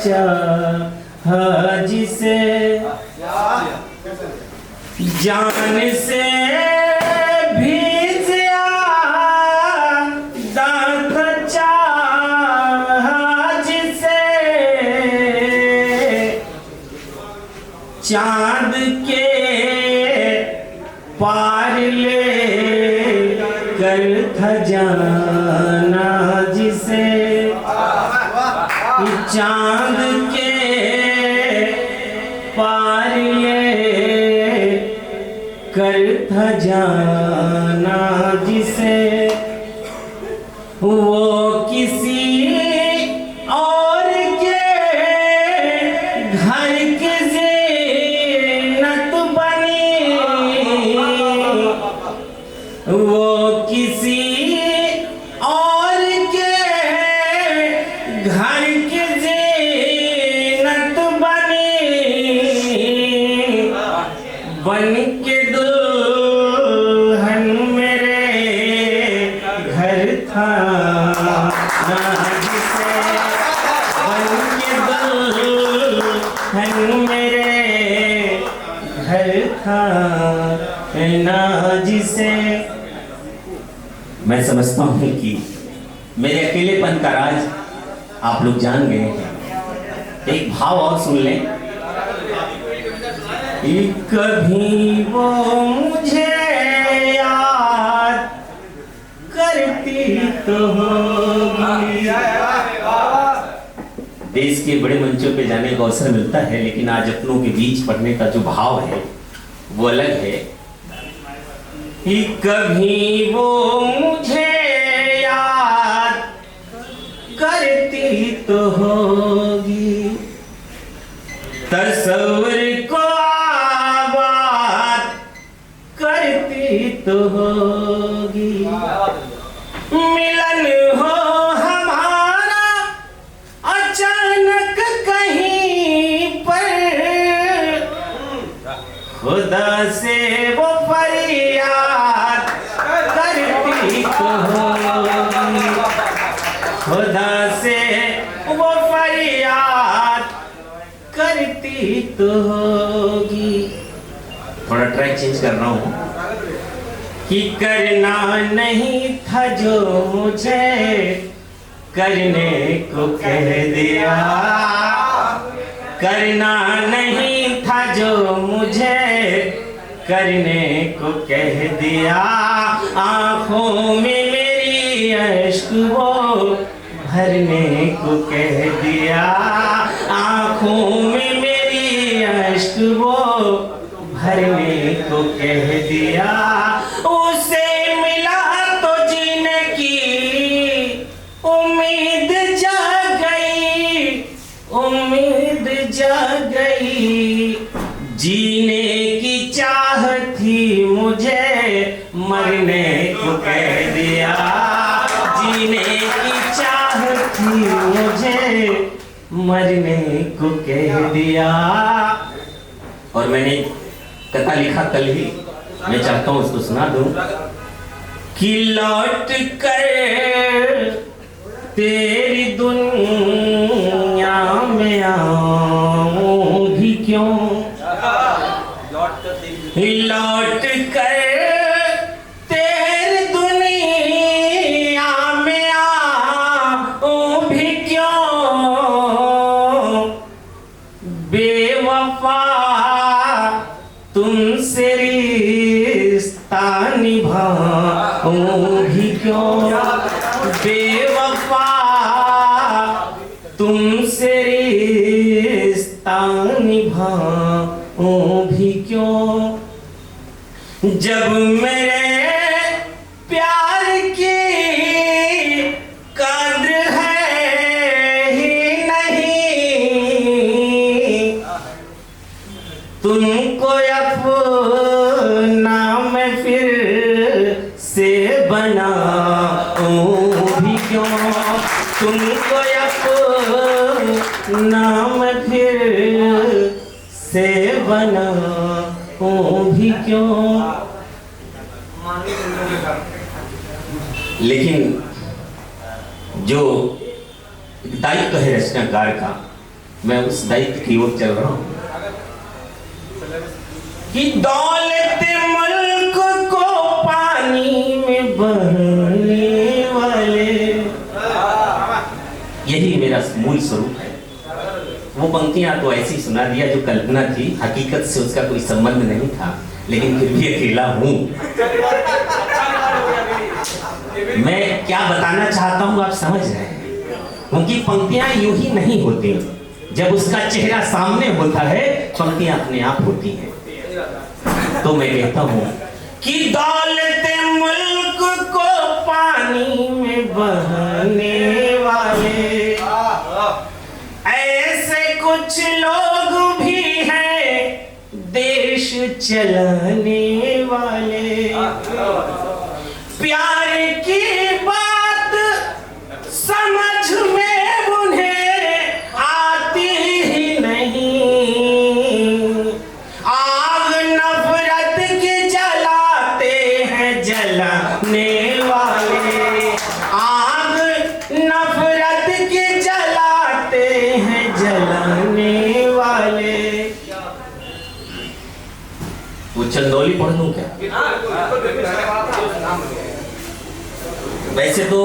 चाहा जिसे जान से भी ज्यादा चाहा जिसे चांद के पार ले कर था जाना जिसे चांद के पार ले कर था जाना जिसे वो किसी और के घर की ज़ीनत बनी वो किसी और के घर की ज़ीनत बनी बन के दुल्हन मेरे घर था जिसे बन के दुल्हन मेरे घर था ना जिसे। मैं समझता हूँ कि मेरे अकेलेपन का राज आप लोग जान गए हैं। एक भाव और सुन लें। कभी वो मुझे याद करती तो होगी। देश के बड़े मंचों पे जाने का अवसर मिलता है, लेकिन आज अपनों के बीच पढ़ने का जो भाव है वो अलग है। कभी वो मुझे याद करती तो होगी, तस्वीर को आबाद करती तो होगी। मिलन हो हमारा अचानक कहीं पर, खुदा से वो फरियाद करती तो होगी, खुदा से वो फरियाद करती तो होगी। थोड़ा ट्रैक चेंज कर रहा हूँ कि करना नहीं था जो मुझे करने को कह दिया, करना नहीं था जो मुझे करने को कह दिया। आंखों में मेरी अश्क वो भरने को कह दिया, आंखों में मेरी अश्क वो भरने को कह दिया। उसे मिला तो जीने की उम्मीद जाग गई, उम्मीद जाग गई। जीने की चाह थी मुझे मरने को कह दिया, जीने की चाह थी मुझे मरने को कह दिया। और मैंने कथा लिखा कल ही, मैं चाहता हूँ उसको सुना दूं कि लौट कर तेरी दुनिया में आऊं भी क्यों, लौट कर तेरी दुनिया में आऊं भी क्यों, बेवफा तुमसे रिश्ता निभाऊं भी क्यों, बेवफा तुमसे रिश्ता निभाऊं भी क्यों। जब मेरे प्यार की कद्र है ही नहीं, तुमको अपना मैं फिर से बनाऊं भी क्यों, तुमको अपना मैं फिर से बनाऊं भी क्यों। लेकिन जो दायित्व है रचनाकार का मैं उस दैत्य की ओर चल रहा हूं कि दौलत मुल्क को पानी में बहने वाले, यही मेरा मूल स्वरूप है। वो पंक्तियां तो ऐसी सुना दिया जो कल्पना थी, हकीकत से उसका कोई संबंध नहीं था, लेकिन फिर भी अकेला हूं। मैं क्या बताना चाहता हूं आप समझ रहे हैं, क्योंकि पंक्तियां यूं ही नहीं होती, जब उसका चेहरा सामने होता है पंक्तियां अपने आप होती हैं। तो मैं कहता हूं कि दौलत मुल्क को पानी में बहने वाले, ऐसे कुछ लोग भी हैं देश चलाने वाले। प्यार की बात समझ में उन्हें आती ही नहीं, आग नफरत की जलाते हैं जलाने वाले, आग नफरत की जलाते हैं जलाने वाले। वो चंदौली पढ़ लूं क्या? वैसे तो